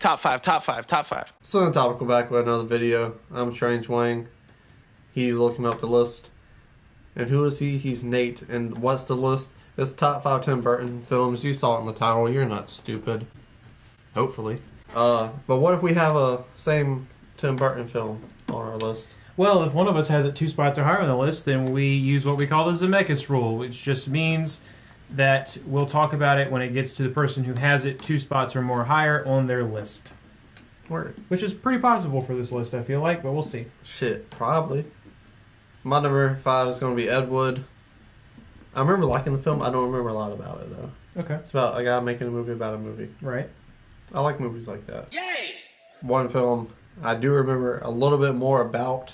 Top five, top five, top five. So topical back with another video. I'm Strange Wang. He's looking up the list. And who is he? He's Nate. And what's the list? It's top 5 Tim Burton films. You saw it in the title. You're not stupid. Hopefully. But what if we have a same Tim Burton film on our list? Well, if one of us has it 2 spots or higher on the list, then we use what we call the Zemeckis rule, which just means that we'll talk about it when it gets to the person who has it 2 spots or more higher on their list. Word. Which is pretty possible for this list, I feel like, but we'll see. Shit, probably. My number 5 is going to be Ed Wood. I remember liking the film. I don't remember a lot about it, though. Okay. It's about a guy making a movie about a movie. Right. I like movies like that. Yay! One film I do remember a little bit more about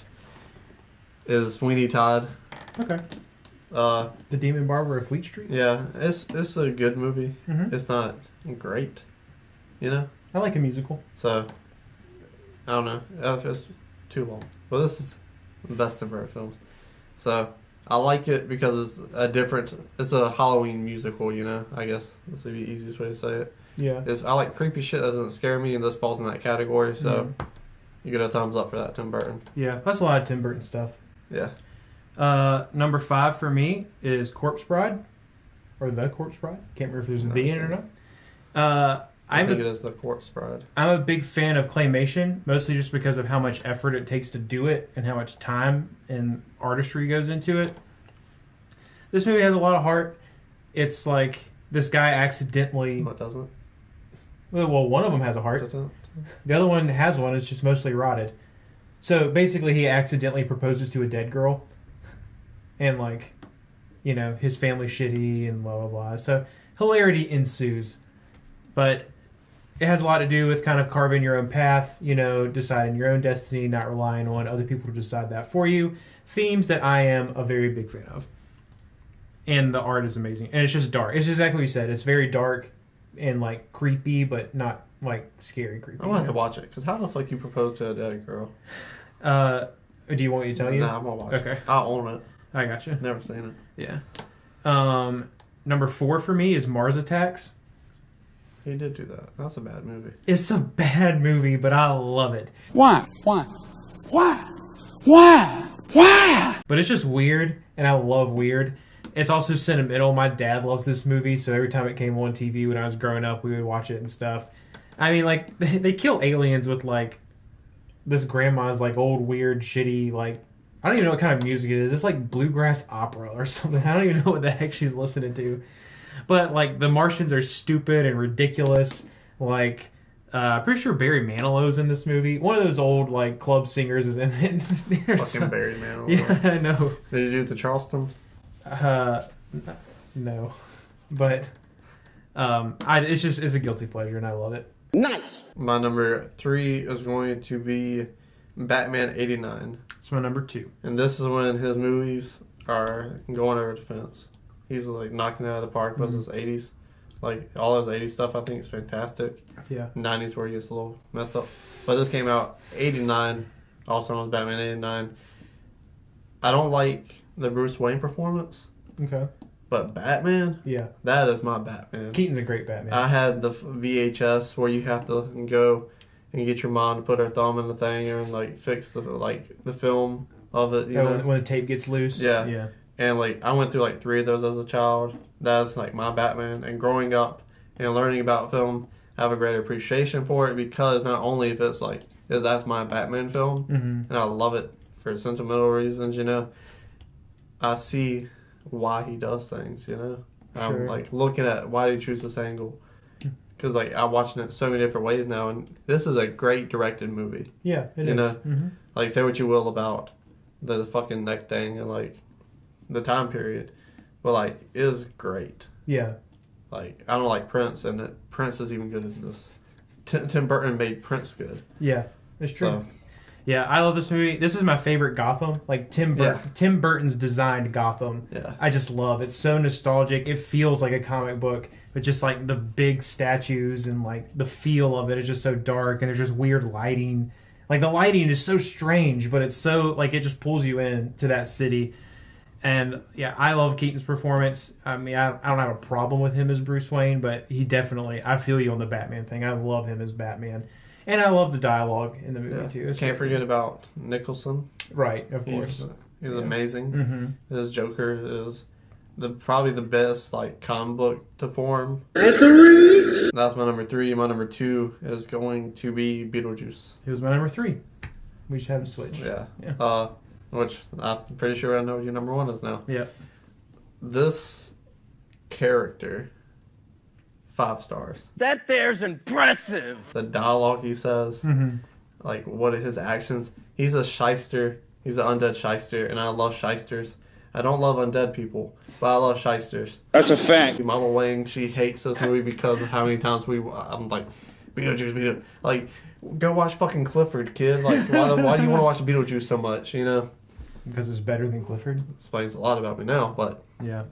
is Sweeney Todd. Okay. The Demon Barber of Fleet Street? Yeah, it's a good movie. Mm-hmm. It's not great, you know? I like a musical. So, I don't know if it's too long. But this is the best of her films. So, I like it because it's a Halloween musical, you know? I guess that's the easiest way to say it. Yeah. I like creepy shit that doesn't scare me, and this falls in that category, so you get a thumbs up for that, Tim Burton. Yeah, that's a lot of Tim Burton stuff. Yeah. Number 5 for me is Corpse Bride, or The Corpse Bride. Can't remember if there's a "the" in it or not. I think it is The Corpse Bride. I'm a big fan of claymation, mostly just because of how much effort it takes to do it and how much time and artistry goes into it. This movie has a lot of heart. It's like this guy accidentally... What doesn't? Well, one of them has a heart. The other one has one. It's just mostly rotted. So basically, he accidentally proposes to a dead girl. And, like, you know, his family's shitty and blah, blah, blah. So hilarity ensues. But it has a lot to do with kind of carving your own path, you know, deciding your own destiny, not relying on other people to decide that for you. Themes that I am a very big fan of. And the art is amazing. And it's just dark. It's exactly what you said. It's very dark and, like, creepy, but not, like, scary creepy. I'm going to have to watch it, because how the fuck you propose to a dead girl? Do you want me to tell you? Nah, I'm going to watch it. Okay. I'll own it. I gotcha. Never seen it. Yeah. Number 4 for me is Mars Attacks. He did do that. That's a bad movie. It's a bad movie, but I love it. Why? But it's just weird, and I love weird. It's also sentimental. My dad loves this movie, so every time it came on TV when I was growing up, we would watch it and stuff. I mean, like, they kill aliens with, like, this grandma's, like, old, weird, shitty, like, I don't even know what kind of music it is. It's like bluegrass opera or something. I don't even know what the heck she's listening to. But, like, the Martians are stupid and ridiculous. Like, pretty sure Barry Manilow's in this movie. One of those old, like, club singers is in it. Fucking Barry Manilow. Yeah, I know. Did you do the Charleston? No. But, it's a guilty pleasure, and I love it. Nice. My number 3 is going to be Batman 89. It's my number 2. And this is when his movies are going over the fence. He's like knocking it out of the park with his 80s. Like all his 80s stuff I think is fantastic. Yeah. 90s where he gets a little messed up. But this came out 89, also known as Batman 89. I don't like the Bruce Wayne performance. Okay. But Batman? Yeah. That is my Batman. Keaton's a great Batman. I had the VHS where you have to go and get your mom to put her thumb in the thing and like fix the film of it. You know? When the tape gets loose. Yeah. Yeah. And like I went through like 3 of those as a child. That's like my Batman. And growing up and learning about film, I have a great appreciation for it because not only if it's like that's my Batman film, and I love it for sentimental reasons. You know, I see why he does things. You know, Sure. I'm like looking at why did he choose this angle. Because like I'm watching it so many different ways now, and this is a great directed movie. Yeah, it is. You know, Mm-hmm. like say what you will about the fucking neck thing and like the time period, but like it is great. Yeah. Like I don't like Prince, and Prince is even good in this. Tim Burton made Prince good. Yeah, it's true. So, yeah, I love this movie. This is my favorite Gotham. Like Tim Burton's designed Gotham. Yeah. I just love it. It's so nostalgic. It feels like a comic book, but just like the big statues and like the feel of it is just so dark, and there's just weird lighting. Like the lighting is so strange, but it's so like it just pulls you in to that city. And yeah, I love Keaton's performance. I mean, I don't have a problem with him as Bruce Wayne, but he definitely, I feel you on the Batman thing. I love him as Batman. And I love the dialogue in the movie too. Can't forget about Nicholson. Right, of course. He's amazing. Mm-hmm. His Joker is probably the best like comic book to form. That's a reach. That's my number 3. My number 2 is going to be Beetlejuice. He was my number 3. We just haven't switched. Yeah. Which I'm pretty sure I know what your number 1 is now. Yeah. This character, 5 stars. That there's impressive. The dialogue he says, like what are his actions. He's a shyster. He's an undead shyster, and I love shysters. I don't love undead people, but I love shysters. That's a fact. Mama Wang, she hates this movie because of how many times I'm like, Beetlejuice. Like, go watch fucking Clifford, kid. Like, why do you want to watch Beetlejuice so much, you know? Because it's better than Clifford. Explains a lot about me now, but... Yeah.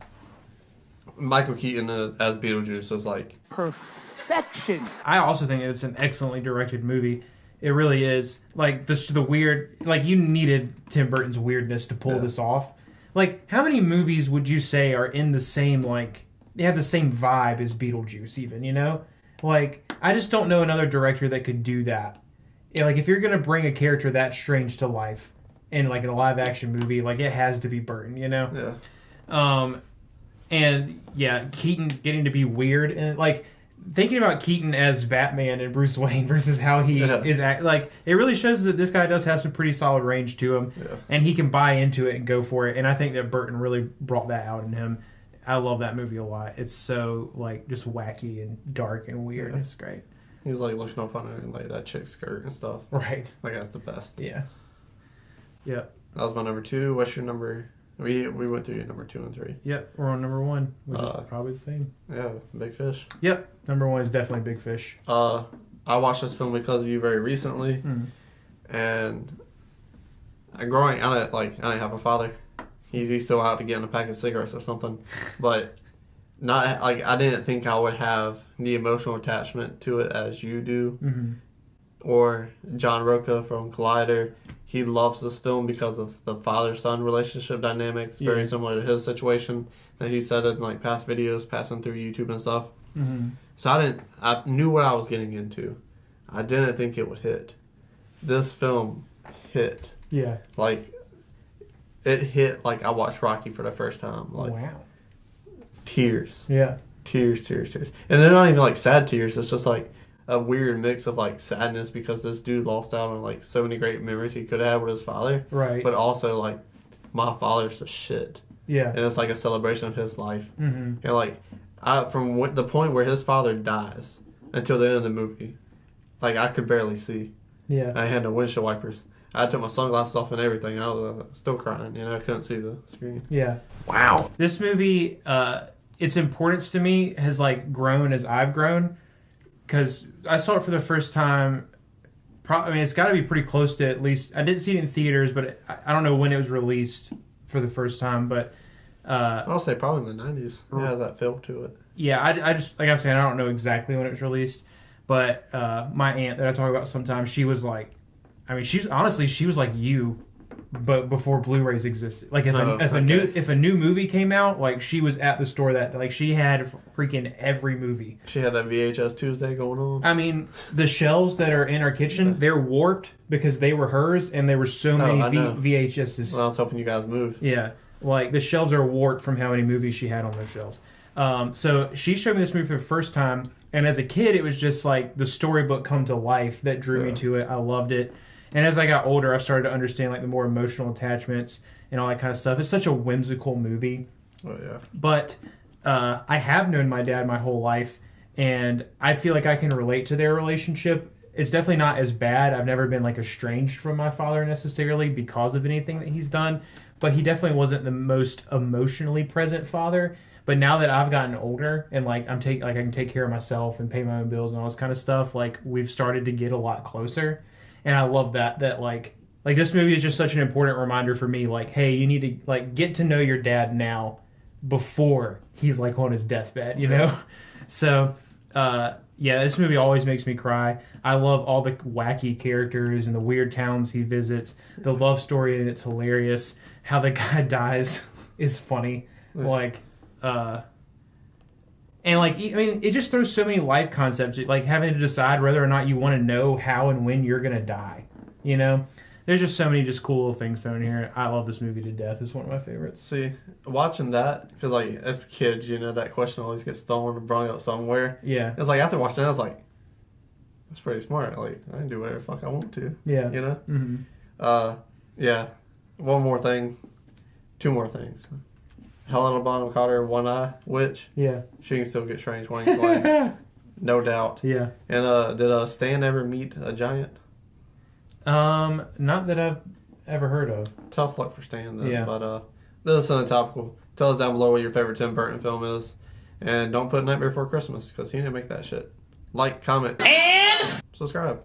Michael Keaton as Beetlejuice is like... Perfection. I also think it's an excellently directed movie. It really is. Like, the weird... Like, you needed Tim Burton's weirdness to pull this off. Like, how many movies would you say are in the same, like... They have the same vibe as Beetlejuice, even, you know? Like, I just don't know another director that could do that. Yeah, like, if you're going to bring a character that strange to life in, like, in a live-action movie, like, it has to be Burton, you know? Yeah. And, yeah, Keaton getting to be weird. And, like, thinking about Keaton as Batman and Bruce Wayne versus how he is... Like, it really shows that this guy does have some pretty solid range to him. Yeah. And he can buy into it and go for it. And I think that Burton really brought that out in him. I love that movie a lot. It's so, like, just wacky and dark and weird. Yeah. It's great. He's, like, looking up on it, like, that chick's skirt and stuff. Right. Like, that's the best. Yeah. Yeah. That was my number 2. What's your number... We went through your number 2 and 3. Yep, we're on number 1, which is probably the same. Yeah, Big Fish. Yep, number 1 is definitely Big Fish. I watched this film because of you very recently, and I didn't have a father. He's still out to get in a pack of cigarettes or something, but not like I didn't think I would have the emotional attachment to it as you do, or John Roca from Collider. He loves this film because of the father-son relationship dynamic. It's very similar to his situation that he said in like past videos, passing through YouTube and stuff. So I knew what I was getting into. I didn't think it would hit. This film hit. Yeah. Like, it hit like I watched Rocky for the first time. Like, wow. Tears. Yeah. Tears. And they're not even like sad tears. It's just like a weird mix of like sadness because this dude lost out on like so many great memories he could have with his father. Right. But also like my father's the shit. Yeah. And it's like a celebration of his life. And like from the point where his father dies until the end of the movie, like I could barely see. Yeah. I had no windshield wipers. I took my sunglasses off and everything. I was still crying. You know, I couldn't see the screen. Yeah. Wow. This movie, its importance to me has like grown as I've grown. Because I saw it for the first time, I mean, it's got to be pretty close to at least... I didn't see it in theaters, but I don't know when it was released for the first time, but... I'll say probably in the 90s. It has that feel to it. Yeah, I just... Like I'm saying, I don't know exactly when it was released, but my aunt that I talk about sometimes, she was like... I mean, she was like you, but before Blu-rays existed. Like if a new movie came out, like she was at the store that like she had freaking every movie. She had that VHS Tuesday going on. I mean, the shelves that are in our kitchen, they're warped because they were hers and there were so many VHSs. Well, I was helping you guys move. Yeah, like the shelves are warped from how many movies she had on those shelves. So she showed me this movie for the first time, and as a kid, it was just like the storybook come to life that drew me to it. I loved it. And as I got older, I started to understand like the more emotional attachments and all that kind of stuff. It's such a whimsical movie. Oh yeah. But I have known my dad my whole life, and I feel like I can relate to their relationship. It's definitely not as bad. I've never been like estranged from my father necessarily because of anything that he's done, but he definitely wasn't the most emotionally present father. But now that I've gotten older and like I can take care of myself and pay my own bills and all this kind of stuff, like we've started to get a lot closer. And I love that like this movie is just such an important reminder for me. Like, hey, you need to like get to know your dad now before he's like on his deathbed, you know? So, this movie always makes me cry. I love all the wacky characters and the weird towns he visits. The love story, and it's hilarious. How the guy dies is funny. Yeah. Like, and like, I mean, it just throws so many life concepts, like having to decide whether or not you want to know how and when you're gonna die. You know, there's just so many just cool little things thrown in here. I love this movie to death. It's one of my favorites. See, watching that, because like as kids, you know, that question always gets thrown and brought up somewhere. Yeah. It's like after watching that, I was like, that's pretty smart. Like I can do whatever the fuck I want to. Yeah. You know. Mm-hmm. Yeah. One more thing. Two more things. Helena Bonham Carter, One Eye Witch. Yeah. She can still get strange wings way. No doubt. Yeah. And did Stan ever meet a giant? Not that I've ever heard of. Tough luck for Stan then. Yeah. But this is topical. Tell us down below what your favorite Tim Burton film is. And don't put Nightmare Before Christmas, because he didn't make that shit. Like, comment, and subscribe.